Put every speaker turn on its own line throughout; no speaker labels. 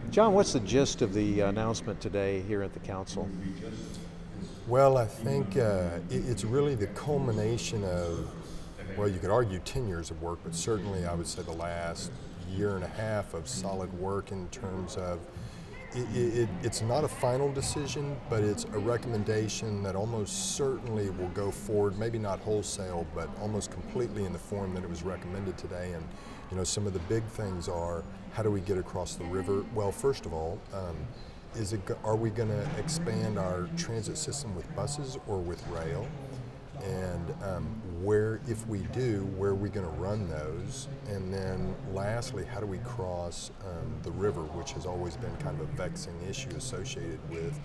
John, what's the gist of the announcement today here at the council?
Well, I think it's really the culmination of, well, you could argue 10 years of work, but certainly I would say the last year and a half of solid work in terms of it's not a final decision, but it's a recommendation that almost certainly will go forward, maybe not wholesale, but almost completely in the form that it was recommended today. And, some of the big things are, how do we get across the river? Well, first of all, are we going to expand our transit system with buses or with rail? And if we do, where are we going to run those? And then lastly, how do we cross the river, which has always been kind of a vexing issue associated with,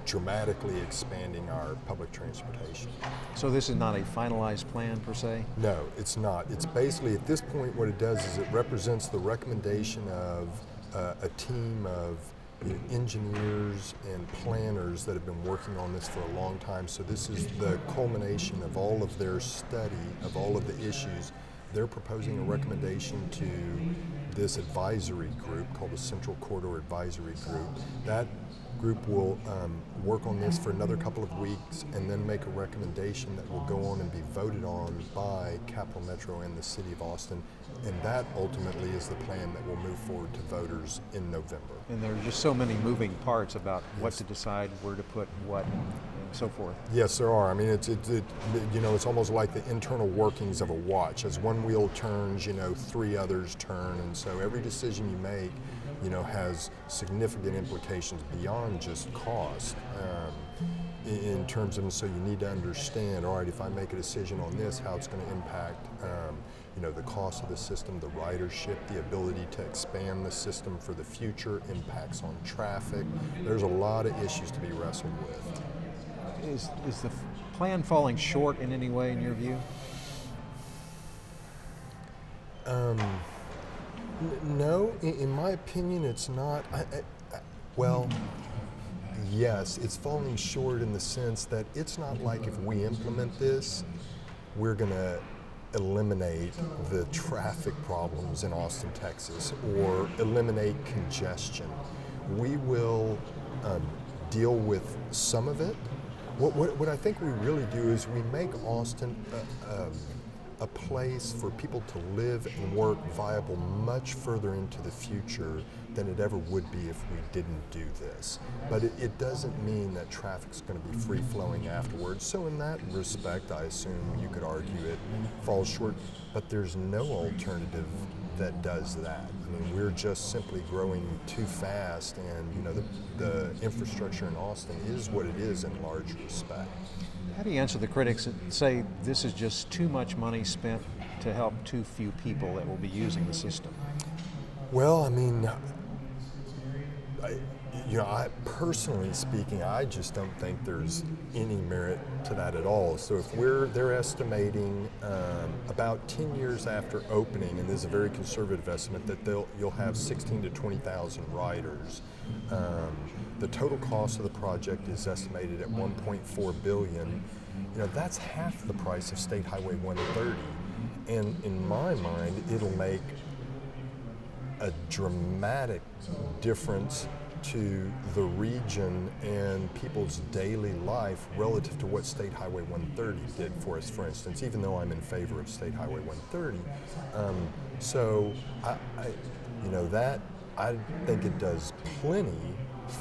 dramatically expanding our public transportation.
So this is not a finalized plan per se?
No, it's not. It's basically, at this point, what it does is it represents the recommendation of a team of engineers and planners that have been working on this for a long time. So this is the culmination of all of their study of all of the issues. They're proposing a recommendation to this advisory group called the Central Corridor Advisory Group. That group will work on this for another couple of weeks and then make a recommendation that will go on and be voted on by Capital Metro and the City of Austin. And that ultimately is the plan that will move forward to voters in November.
And there are just so many moving parts about what to decide, where to put what, and so forth.
Yes, there are. I mean, it's almost like the internal workings of a watch. As one wheel turns, three others turn, and so every decision you make, has significant implications beyond just cost. In terms of, so you need to understand, all right, if I make a decision on this, how it's going to impact, the cost of the system, the ridership, the ability to expand the system for the future, impacts on traffic. There's a lot of issues to be wrestled with.
Is the plan falling short in any way in your view?
No, in my opinion, it's not. Well, yes, it's falling short in the sense that it's not like if we implement this, we're going to eliminate the traffic problems in Austin, Texas, or eliminate congestion. We will deal with some of it. What I think we really do is we make Austin a place for people to live and work viable much further into the future than it ever would be if we didn't do this. But it doesn't mean that traffic's going to be free-flowing afterwards. So in that respect, I assume you could argue it falls short, but there's no alternative that does that. I mean, we're just simply growing too fast, and the infrastructure in Austin is what it is in large respect.
How do you answer the critics that say this is just too much money spent to help too few people that will be using the system?
Well, I mean, I personally speaking, I just don't think there's any merit to that at all. So if they're estimating about 10 years after opening, and this is a very conservative estimate, that you'll have 16 to 20,000 riders. The total cost of the project is estimated at $1.4 billion. That's half the price of State Highway 130, and in my mind, it'll make a dramatic difference to the region and people's daily life relative to what State Highway 130 did for us, for instance, even though I'm in favor of State Highway 130. So I think it does plenty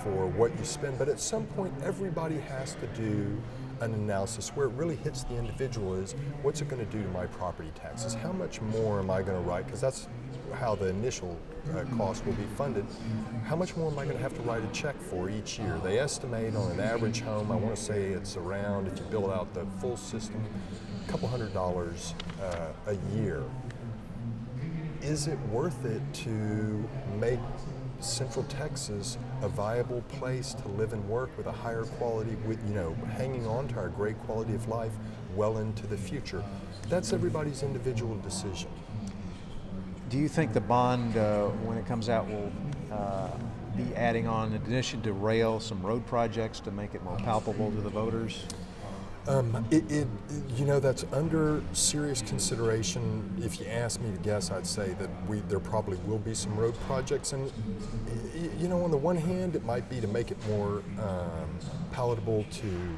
for what you spend, but at some point everybody has to do an analysis where it really hits the individual is, what's it going to do to my property taxes? How much more am I going to write? Because that's how the initial cost will be funded. How much more am I going to have to write a check for each year? They estimate on an average home, I want to say it's around, if you build out the full system, a couple $100 a year. Is it worth it to make Central Texas a viable place to live and work with a higher quality, with hanging on to our great quality of life well into the future? That's everybody's individual decision.
Do you think the bond, when it comes out, will be adding on, in addition to rail, some road projects to make it more palpable to the voters?
You know, that's under serious consideration. If you ask me to guess, I'd say that there probably will be some road projects, and you know, on the one hand, it might be to make it more palatable to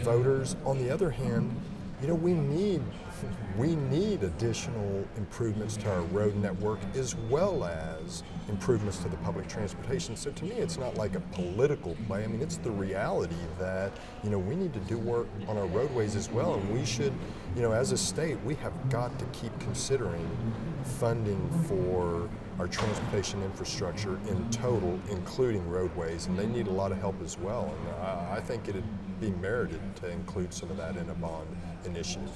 voters. On the other hand, you know, we need additional improvements to our road network as well as improvements to the public transportation. So to me, it's not like a political play. I mean, it's the reality that, you know, we need to do work on our roadways as well, and we should, you know, as a state, we have got to keep considering funding for our transportation infrastructure in total, including roadways, and they need a lot of help as well. And I think it'd be merited to include some of that in a bond initiative.